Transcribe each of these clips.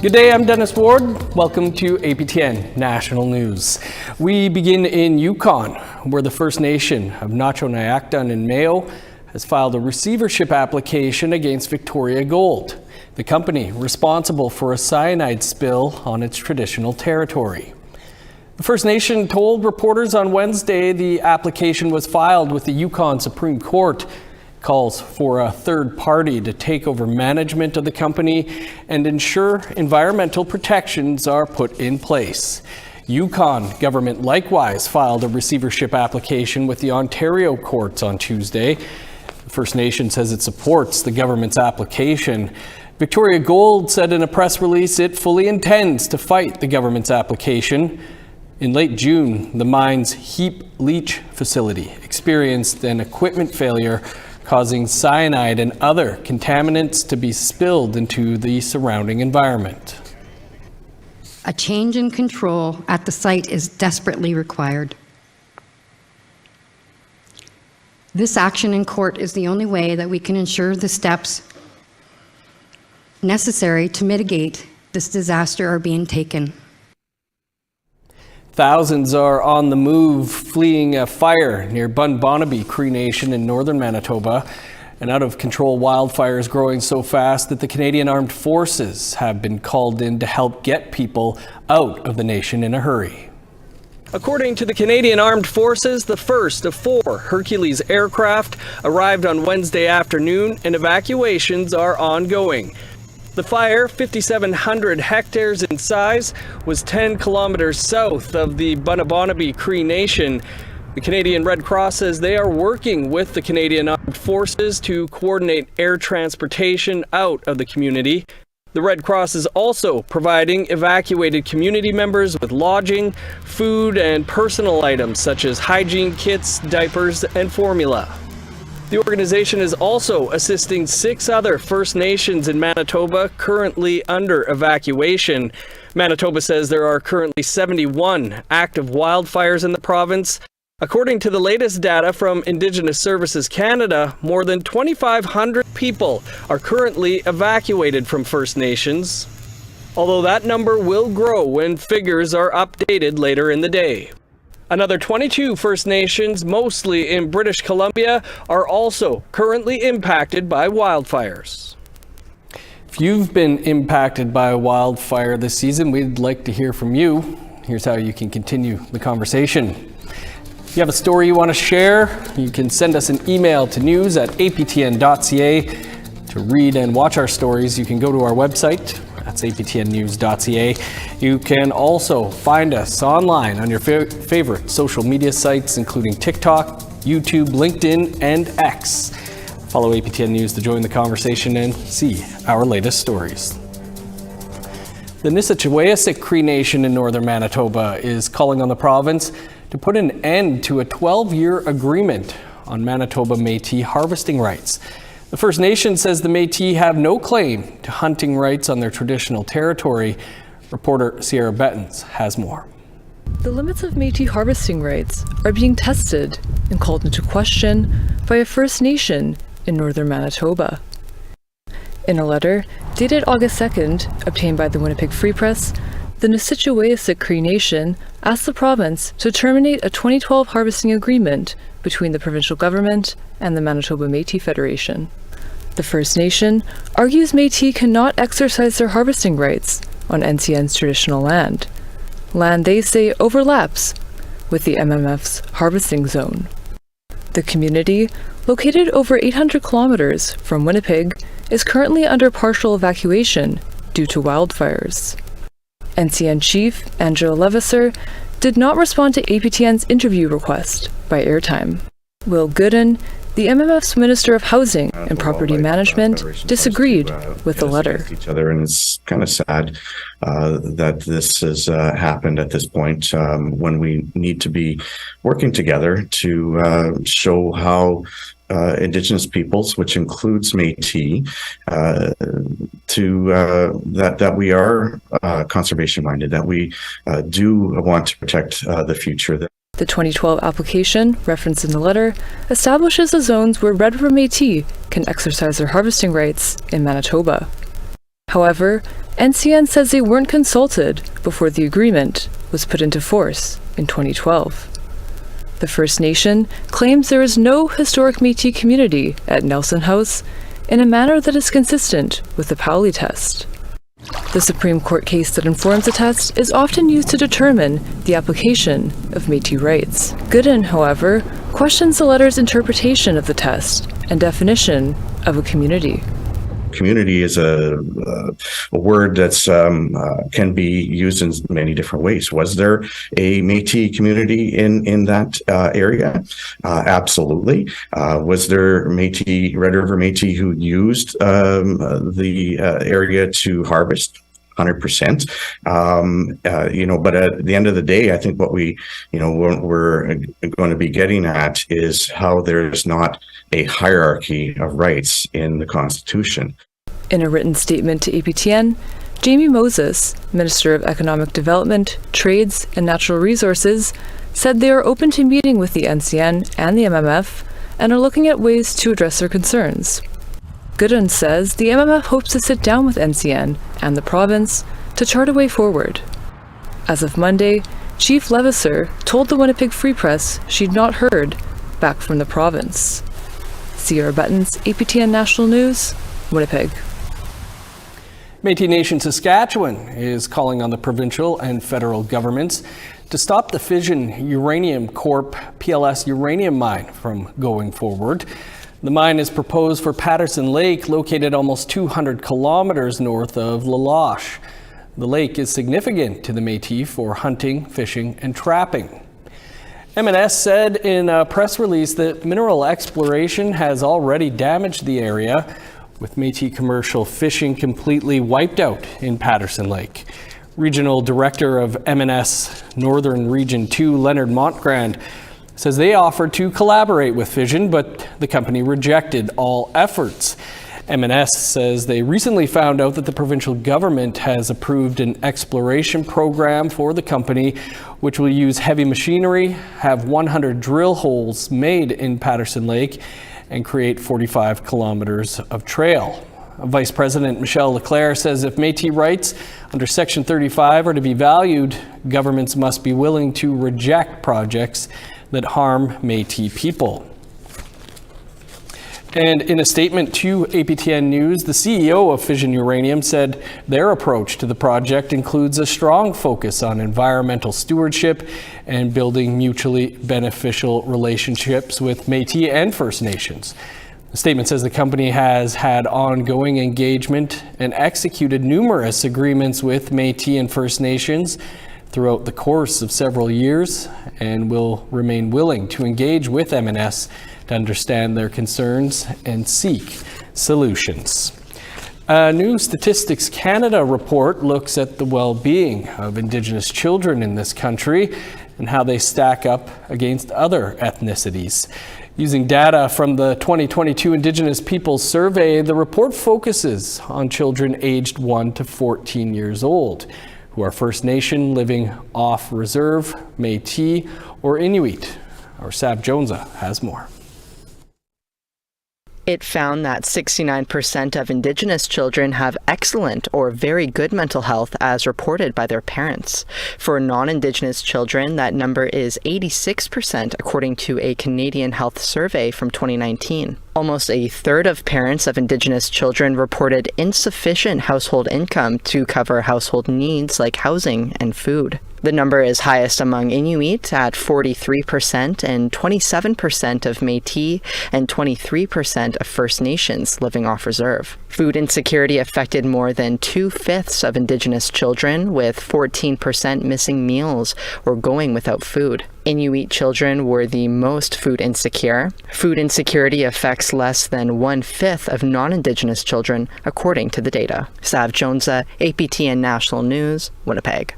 Good day, I'm Dennis Ward. Welcome to APTN National News. We begin in Yukon, where the First Nation of Nacho, Nyak in Mayo has filed a receivership application against Victoria Gold, the company responsible for a cyanide spill on its traditional territory. The First Nation told reporters on Wednesday the application was filed with the Yukon Supreme Court. Calls for a third party to take over management of the company and ensure environmental protections are put in place. Yukon government likewise filed a receivership application with the Ontario courts on Tuesday. The First Nation says it supports the government's application. Victoria Gold said in a press release it fully intends to fight the government's application. In late June, the mine's heap leach facility experienced an equipment failure, causing cyanide and other contaminants to be spilled into the surrounding environment. A change in control at the site is desperately required. This action in court is the only way that we can ensure the steps necessary to mitigate this disaster are being taken. Thousands are on the move, fleeing a fire near Bunbonabee Cree Nation in northern Manitoba. An out-of-control wildfire is growing so fast that the Canadian Armed Forces have been called in to help get people out of the nation in a hurry. According to the Canadian Armed Forces, the first of 4 Hercules aircraft arrived on Wednesday afternoon, and evacuations are ongoing. The fire, 5,700 hectares in size, was 10 kilometers south of the Bunbonabee Cree Nation. The Canadian Red Cross says they are working with the Canadian Armed Forces to coordinate air transportation out of the community. The Red Cross is also providing evacuated community members with lodging, food, and personal items such as hygiene kits, diapers, and formula. The organization is also assisting 6 other First Nations in Manitoba currently under evacuation. Manitoba says there are currently 71 active wildfires in the province. According to the latest data from Indigenous Services Canada, more than 2,500 people are currently evacuated from First Nations, although that number will grow when figures are updated later in the day. Another 22 First Nations, mostly in British Columbia, are also currently impacted by wildfires. If you've been impacted by a wildfire this season, we'd like to hear from you. Here's how you can continue the conversation. If you have a story you want to share, you can send us an email to news@aptn.ca. To read and watch our stories, you can go to our website. That's aptnnews.ca. You can also find us online on your favorite social media sites, including TikTok, YouTube, LinkedIn, and X. Follow APTN News to join the conversation and see our latest stories. The Nisitchewayasik Cree Nation in northern Manitoba is calling on the province to put an end to a 12-year agreement on Manitoba Métis harvesting rights. The First Nation says the Métis have no claim to hunting rights on their traditional territory. Reporter Sierra Bettens has more. The limits of Métis harvesting rights are being tested and called into question by a First Nation in northern Manitoba. In a letter dated August 2nd, obtained by the Winnipeg Free Press, the Nisitchewayasik Cree Nation asked the province to terminate a 2012 harvesting agreement between the provincial government and the Manitoba Métis Federation. The First Nation argues Métis cannot exercise their harvesting rights on NCN's traditional land they say overlaps with the MMF's harvesting zone. The community, located over 800 kilometers from Winnipeg, is currently under partial evacuation due to wildfires. NCN Chief Angela Levasseur did not respond to APTN's interview request by airtime. Will Gooden, the MMF's Minister of Housing and Property Management, disagreed with the letter. Each other, and it's kind of sad that this has happened at this point when we need to be working together to show how Indigenous peoples, which includes Métis, that we are conservation minded, that we do want to protect the future. The 2012 application, referenced in the letter, establishes the zones where Red River Métis can exercise their harvesting rights in Manitoba. However, NCN says they weren't consulted before the agreement was put into force in 2012. The First Nation claims there is no historic Métis community at Nelson House in a manner that is consistent with the Pauli test. The Supreme Court case that informs the test is often used to determine the application of Métis rights. Gooden, however, questions the letter's interpretation of the test and definition of a community. Community is a word that's can be used in many different ways. Was there a Métis community in that area? Absolutely. Was there Métis, Red River Métis, who used the area to harvest? 100%. But at the end of the day, I think what we're going to be getting at is how there's not a hierarchy of rights in the Constitution. In a written statement to APTN, Jamie Moses, Minister of Economic Development, Trades and Natural Resources, said they are open to meeting with the NCN and the MMF and are looking at ways to address their concerns. Gooden says the MMF hopes to sit down with NCN and the province to chart a way forward. As of Monday, Chief Levasseur told the Winnipeg Free Press she'd not heard back from the province. Sierra Buttons, APTN National News, Winnipeg. Métis Nation Saskatchewan is calling on the provincial and federal governments to stop the Fission Uranium Corp PLS uranium mine from going forward. The mine is proposed for Patterson Lake, located almost 200 kilometers north of La Loche. The lake is significant to the Métis for hunting, fishing, and trapping. M&S said in a press release that mineral exploration has already damaged the area, with Métis commercial fishing completely wiped out in Patterson Lake. Regional Director of M&S Northern Region 2, Leonard Montgrand, says they offered to collaborate with Fission, but the company rejected all efforts. M&S says they recently found out that the provincial government has approved an exploration program for the company, which will use heavy machinery, have 100 drill holes made in Patterson Lake, and create 45 kilometers of trail. Vice President Michelle Leclerc says if Métis rights under Section 35 are to be valued, governments must be willing to reject projects that harm Métis people. And in a statement to APTN News, the CEO of Fission Uranium said their approach to the project includes a strong focus on environmental stewardship and building mutually beneficial relationships with Métis and First Nations. The statement says the company has had ongoing engagement and executed numerous agreements with Métis and First Nations throughout the course of several years and will remain willing to engage with M&S to understand their concerns and seek solutions. A new Statistics Canada report looks at the well-being of Indigenous children in this country and how they stack up against other ethnicities. Using data from the 2022 Indigenous Peoples Survey, the report focuses on children aged 1 to 14 years old, who are First Nation, living off reserve, Métis, or Inuit. Our Sav Jonesa has more. It found that 69% of Indigenous children have excellent or very good mental health as reported by their parents. For non-Indigenous children, that number is 86% according to a Canadian Health Survey from 2019. Almost a third of parents of Indigenous children reported insufficient household income to cover household needs like housing and food. The number is highest among Inuit at 43% and 27% of Métis and 23% of First Nations living off reserve. Food insecurity affected more than 2/5 of Indigenous children, with 14% missing meals or going without food. Inuit children were the most food insecure. Food insecurity affects less than 1/5 of non-Indigenous children, according to the data. Sav Jonesa, APTN National News, Winnipeg.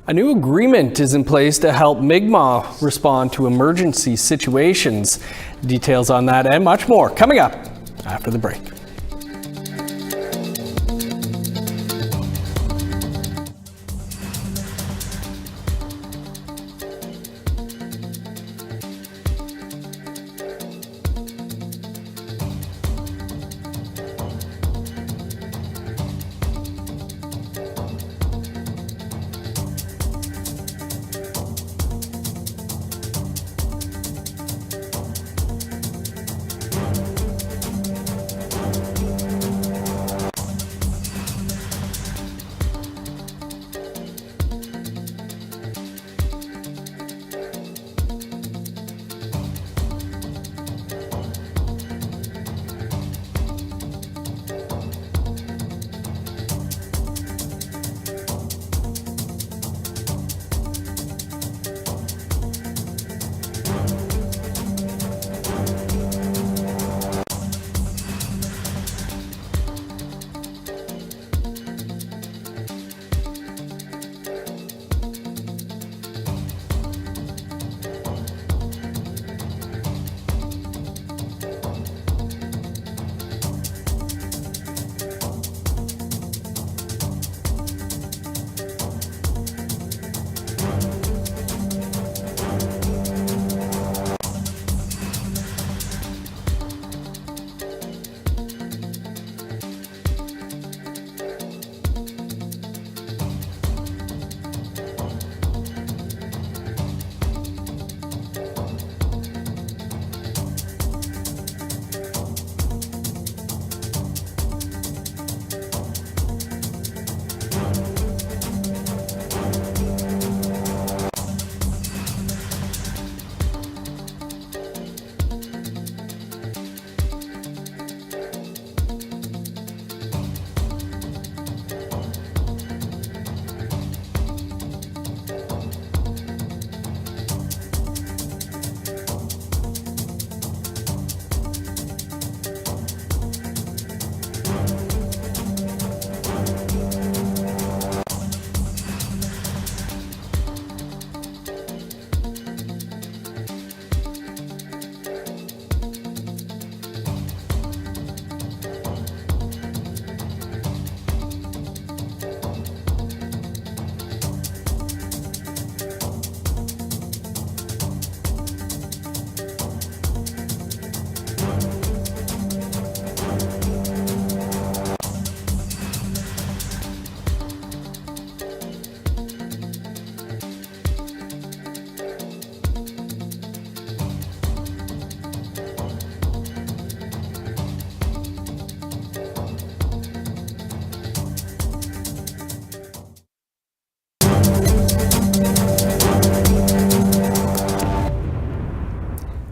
A new agreement is in place to help Mi'kmaq respond to emergency situations. Details on that and much more coming up after the break.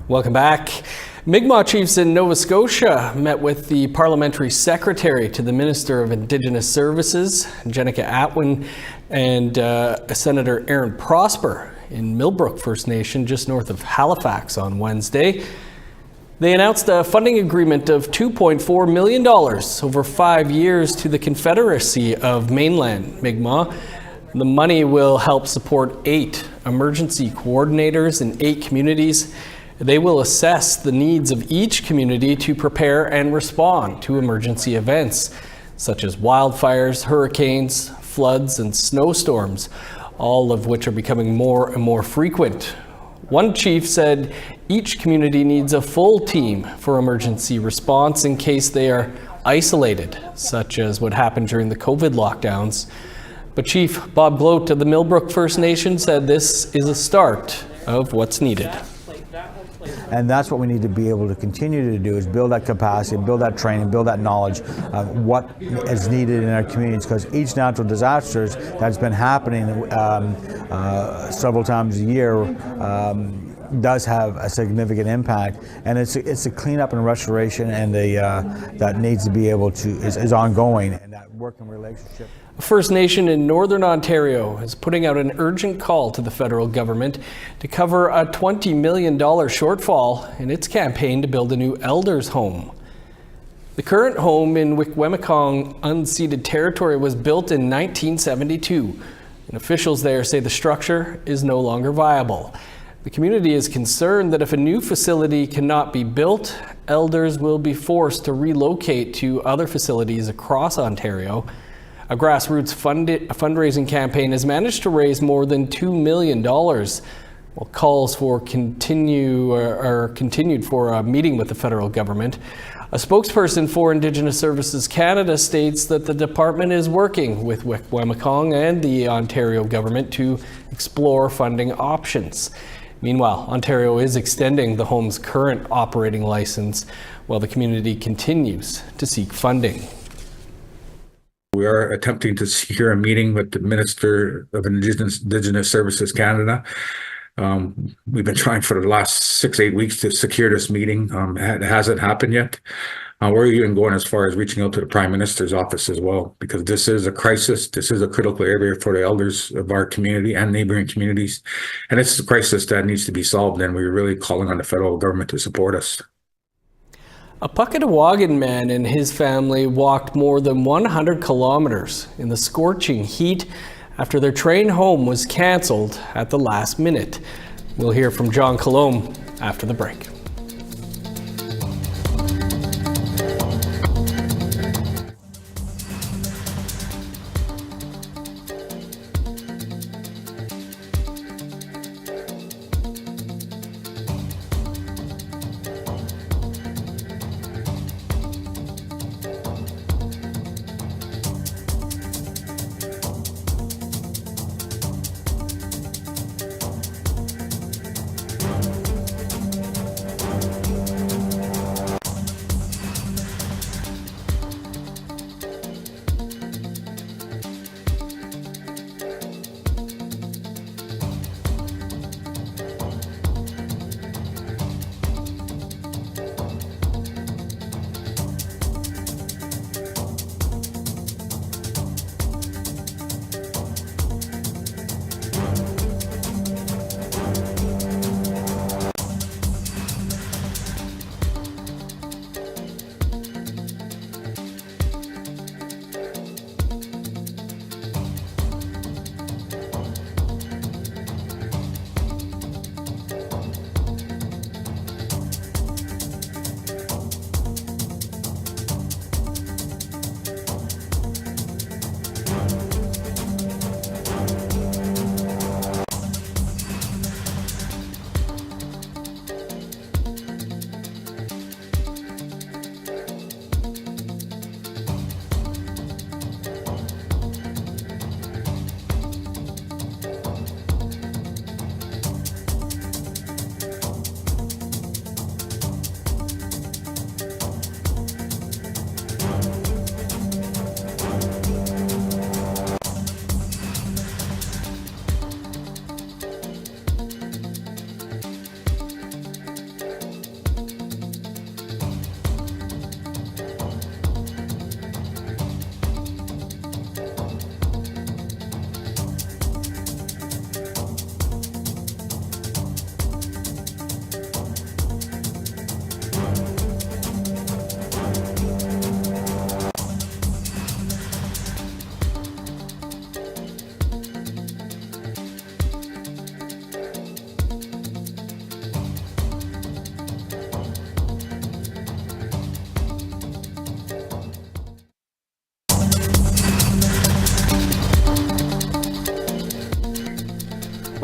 Welcome back. Mi'kmaq chiefs in Nova Scotia met with the parliamentary secretary to the Minister of Indigenous Services, Jenica Atwin, and Senator Aaron Prosper in Millbrook First Nation, just north of Halifax, on Wednesday. They announced a funding agreement of $2.4 million over 5 years to the Confederacy of Mainland Mi'kmaq. The money will help support 8 emergency coordinators in 8 communities. They will assess the needs of each community to prepare and respond to emergency events, such as wildfires, hurricanes, floods, and snowstorms, all of which are becoming more and more frequent. One chief said each community needs a full team for emergency response in case they are isolated, such as what happened during the COVID lockdowns. But Chief Bob Gloat of the Millbrook First Nation said this is a start of what's needed. And that's what we need to be able to continue to do, is build that capacity, build that training, build that knowledge of what is needed in our communities, because each natural disasters that's been happening several times a year does have a significant impact, and it's a cleanup and restoration, and that needs to be able to is ongoing, and that working relationship. A First Nation in Northern Ontario is putting out an urgent call to the federal government to cover a $20 million shortfall in its campaign to build a new elders' home. The current home in Wik-Wemikong unceded territory was built in 1972, and officials there say the structure is no longer viable. The community is concerned that if a new facility cannot be built, elders will be forced to relocate to other facilities across Ontario. A grassroots fundraising campaign has managed to raise more than $2 million, while calls for continued for a meeting with the federal government. A spokesperson for Indigenous Services Canada states that the department is working with Wik-Wemikong and the Ontario government to explore funding options. Meanwhile, Ontario is extending the home's current operating license while the community continues to seek funding. We are attempting to secure a meeting with the Minister of Indigenous Services Canada. We've been trying for the last 6-8 weeks to secure this meeting. It hasn't happened yet. We're even going as far as reaching out to the Prime Minister's office as well, because this is a crisis. This is a critical area for the elders of our community and neighboring communities. And it's a crisis that needs to be solved, and we're really calling on the federal government to support us. A Puckatawagan man and his family walked more than 100 kilometers in the scorching heat after their train home was canceled at the last minute. We'll hear from John Colomb after the break.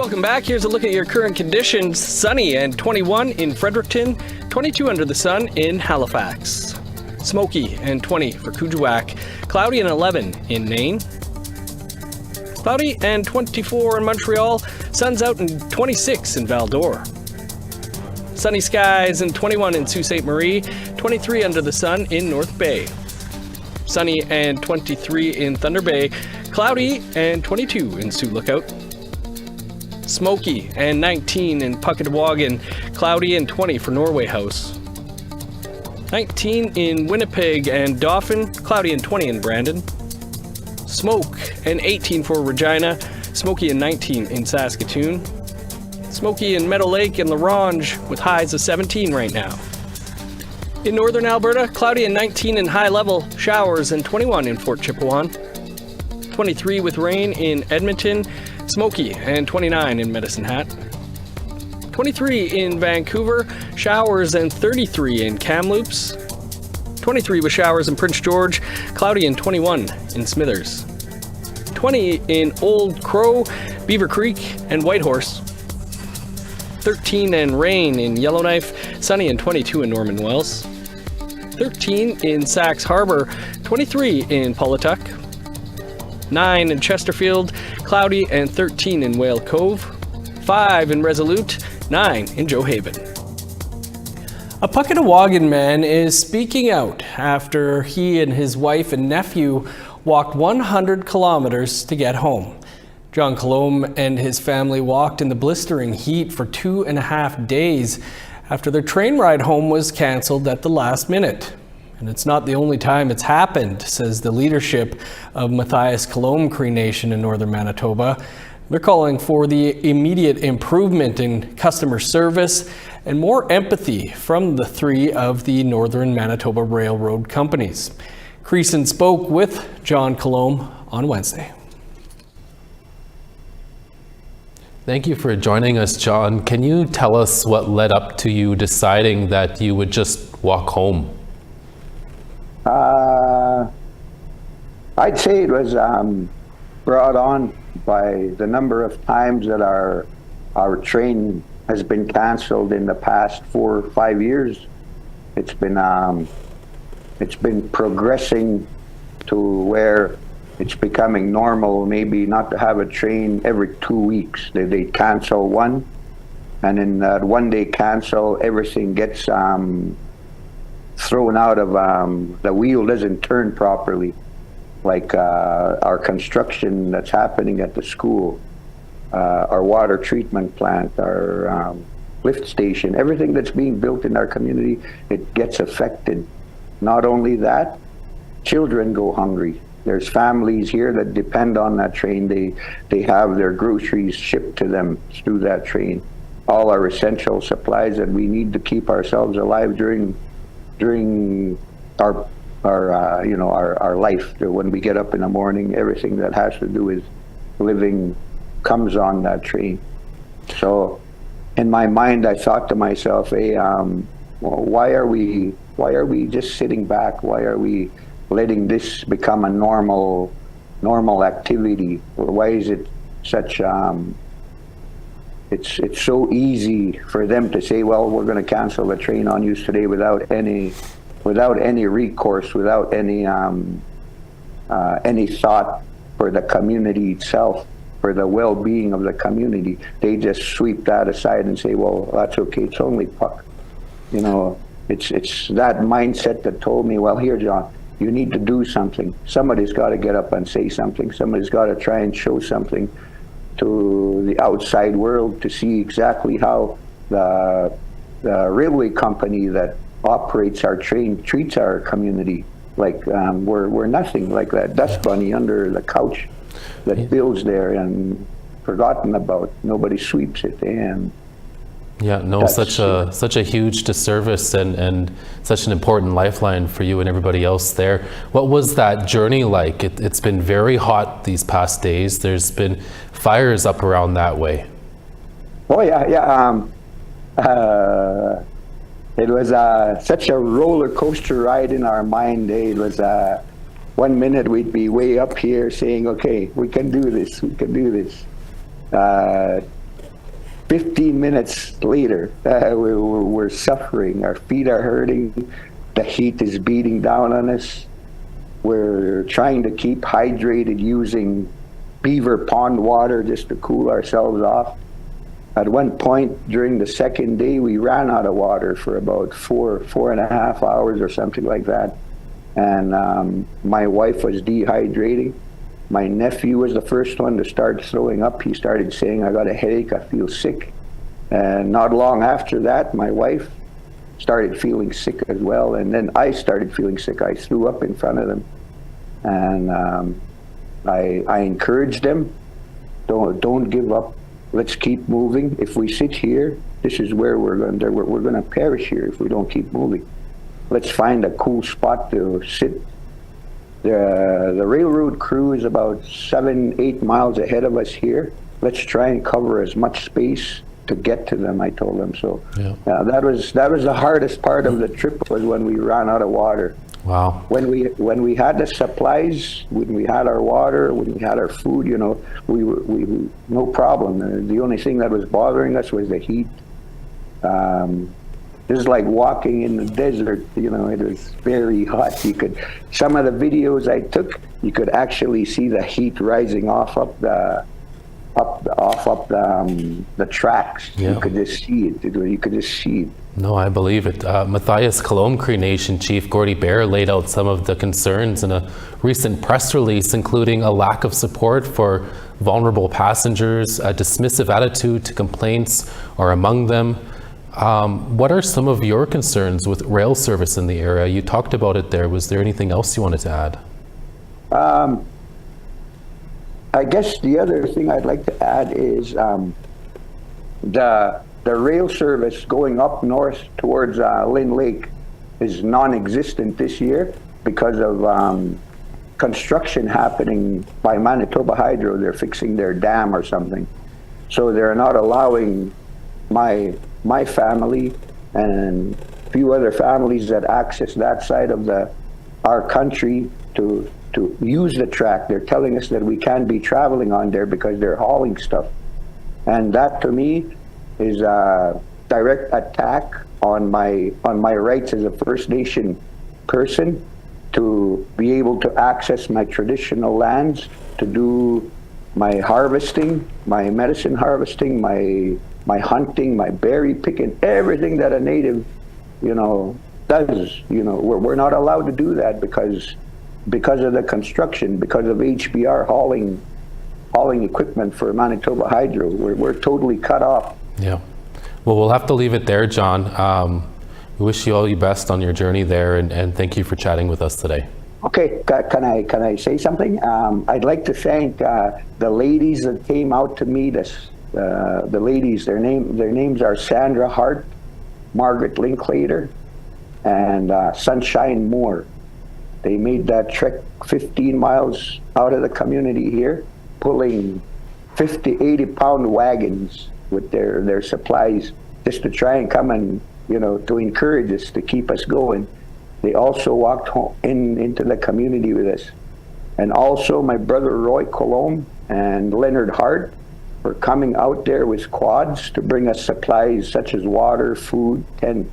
Welcome back. Here's a look at your current conditions. Sunny and 21 in Fredericton, 22 under the sun in Halifax. Smoky and 20 for Kuujjuaq. Cloudy and 11 in Nain. Cloudy and 24 in Montreal. Sun's out and 26 in Val-d'Or. Sunny skies and 21 in Sault Ste. Marie. 23 under the sun in North Bay. Sunny and 23 in Thunder Bay. Cloudy and 22 in Sioux Lookout. Smoky and 19 in Puckatawagan. Cloudy and 20 for Norway House. 19 in Winnipeg and Dauphin. Cloudy and 20 in Brandon. Smoke and 18 for Regina. Smoky and 19 in Saskatoon. Smoky in Meadow Lake and La Ronge with highs of 17 right now. In northern Alberta, cloudy and 19 in High Level. Showers and 21 in Fort Chipewyan. 23 with rain in Edmonton. Smoky and 29 in Medicine Hat. 23 in Vancouver, showers and 33 in Kamloops. 23 with showers in Prince George, cloudy and 21 in Smithers. 20 in Old Crow, Beaver Creek, and Whitehorse. 13 and rain in Yellowknife, sunny and 22 in Norman Wells. 13 in Sax Harbor, 23 in Pawlatuck. 9 in Chesterfield, cloudy and 13 in Whale Cove. 5 in Resolute, 9 in Joe Haven. A Puckatawagan man is speaking out after he and his wife and nephew walked 100 kilometers to get home. John Colombe and his family walked in the blistering heat for 2.5 days after their train ride home was canceled at the last minute. And it's not the only time it's happened, says the leadership of Matthias Colombe Cree Nation in northern Manitoba. They're calling for the immediate improvement in customer service and more empathy from the three of the Northern Manitoba Railroad companies. Creason spoke with John Colombe on Wednesday. Thank you for joining us, John. Can you tell us what led up to you deciding that you would just walk home? I'd say it was brought on by the number of times that our train has been canceled in the past 4 or 5 years. It's been progressing to where it's becoming normal, maybe not to have a train every 2 weeks. They cancel one, and in that 1 day cancel, everything gets thrown out of the wheel doesn't turn properly, like our construction that's happening at the school, our water treatment plant, our lift station, everything that's being built in our community, it gets affected. Not only that, children go hungry. There's families here that depend on that train. They have their groceries shipped to them through that train. All our essential supplies that we need to keep ourselves alive during our life. When we get up in the morning, everything that has to do with living comes on that train. So in my mind, I thought to myself, hey, why are we just sitting back? Why are we letting this become a normal activity? Why is it such it's so easy for them to say, well, we're going to cancel the train on you today without any recourse, without any thought for the community itself, for the well-being of the community. They just sweep that aside and say, well, that's okay, it's only Puck. You know, it's that mindset that told me, well, here, John, you need to do something. Somebody's got to get up and say something. Somebody's got to try and show something to the outside world to see exactly how the railway company that operates our train treats our community. Like we're nothing, like that dust bunny under the couch that builds there and forgotten about. Nobody sweeps it. And yeah, no, such a huge disservice and such an important lifeline for you and everybody else there. What was that journey like? It's been very hot these past days. There's been fires up around that way. Oh yeah. It was such a roller coaster ride in our mind. It was 1 minute we'd be way up here saying, okay, we can do this. 15 minutes later, we're suffering. Our feet are hurting. The heat is beating down on us. We're trying to keep hydrated using beaver pond water just to cool ourselves off. At one point during the second day, we ran out of water for about 4.5 hours or something like that. And my wife was dehydrating. My nephew was the first one to start throwing up. He started saying, I got a headache, I feel sick. And not long after that, my wife started feeling sick as well. And then I started feeling sick. I threw up in front of them. And I encouraged them, don't give up. Let's keep moving. If we sit here, this is where we're going to perish here if we don't keep moving. Let's find a cool spot to sit. The railroad crew is about 7-8 miles ahead of us here. Let's try and cover as much space to get to them, I told them. So yeah. That was the hardest part of the trip, was when we ran out of water. Wow. When we had the supplies, when we had our water, when we had our food, you know, we no problem. The only thing that was bothering us was the heat. This is like walking in the desert, you know. It was very hot. Some of the videos I took, you could actually see the heat rising off up the tracks. Yeah. You could just see it. You could just see it. No, I believe it. Matthias Kalom Cree Nation Chief Gordy Bear laid out some of the concerns in a recent press release, including a lack of support for vulnerable passengers, a dismissive attitude to complaints are among them. What are some of your concerns with rail service in the area? You talked about it there. Was there anything else you wanted to add? I guess the other thing I'd like to add is the rail service going up north towards Lynn Lake is non-existent this year because of construction happening by Manitoba Hydro. They're fixing their dam or something. So they're not allowing my family and a few other families that access that side of our country to use the track. They're telling us that we can't be traveling on there because they're hauling stuff. And that, to me, is a direct attack on my rights as a First Nation person to be able to access my traditional lands, to do my harvesting, my medicine harvesting, my hunting, my berry picking, everything that a native, you know, does. You know, we're not allowed to do that because of the construction, because of HBR hauling equipment for Manitoba Hydro. We're totally cut off. Yeah. Well, we'll have to leave it there, John. We wish you all the best on your journey there, and thank you for chatting with us today. Okay, can I say something? I'd like to thank the ladies that came out to meet us. The ladies, their names are Sandra Hart, Margaret Linklater, and Sunshine Moore. They made that trek 15 miles out of the community here, pulling 50-80 pound wagons with their supplies just to try and come and, you know, to encourage us, to keep us going. They also walked home into the community with us. And also my brother Roy Colomb and Leonard Hart for coming out there with quads to bring us supplies such as water, food, tent,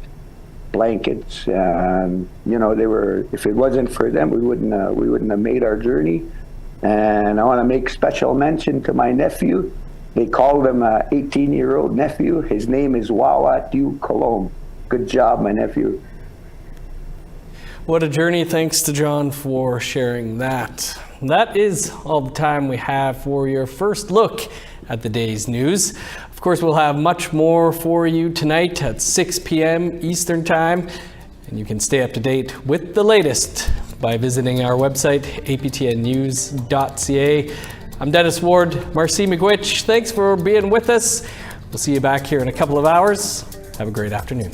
blankets. You know, they were, if it wasn't for them, we wouldn't have made our journey. And I want to make special mention to my nephew. They called him an 18-year-old nephew. His name is Wawa Dew Colomb. Good job, my nephew. What a journey. Thanks to John for sharing that. That is all the time we have for your first look at the day's news. Of course, we'll have much more for you tonight at 6 p.m. Eastern Time. And you can stay up to date with the latest by visiting our website, aptnnews.ca. I'm Dennis Ward. Marcy McGuitch, thanks for being with us. We'll see you back here in a couple of hours. Have a great afternoon.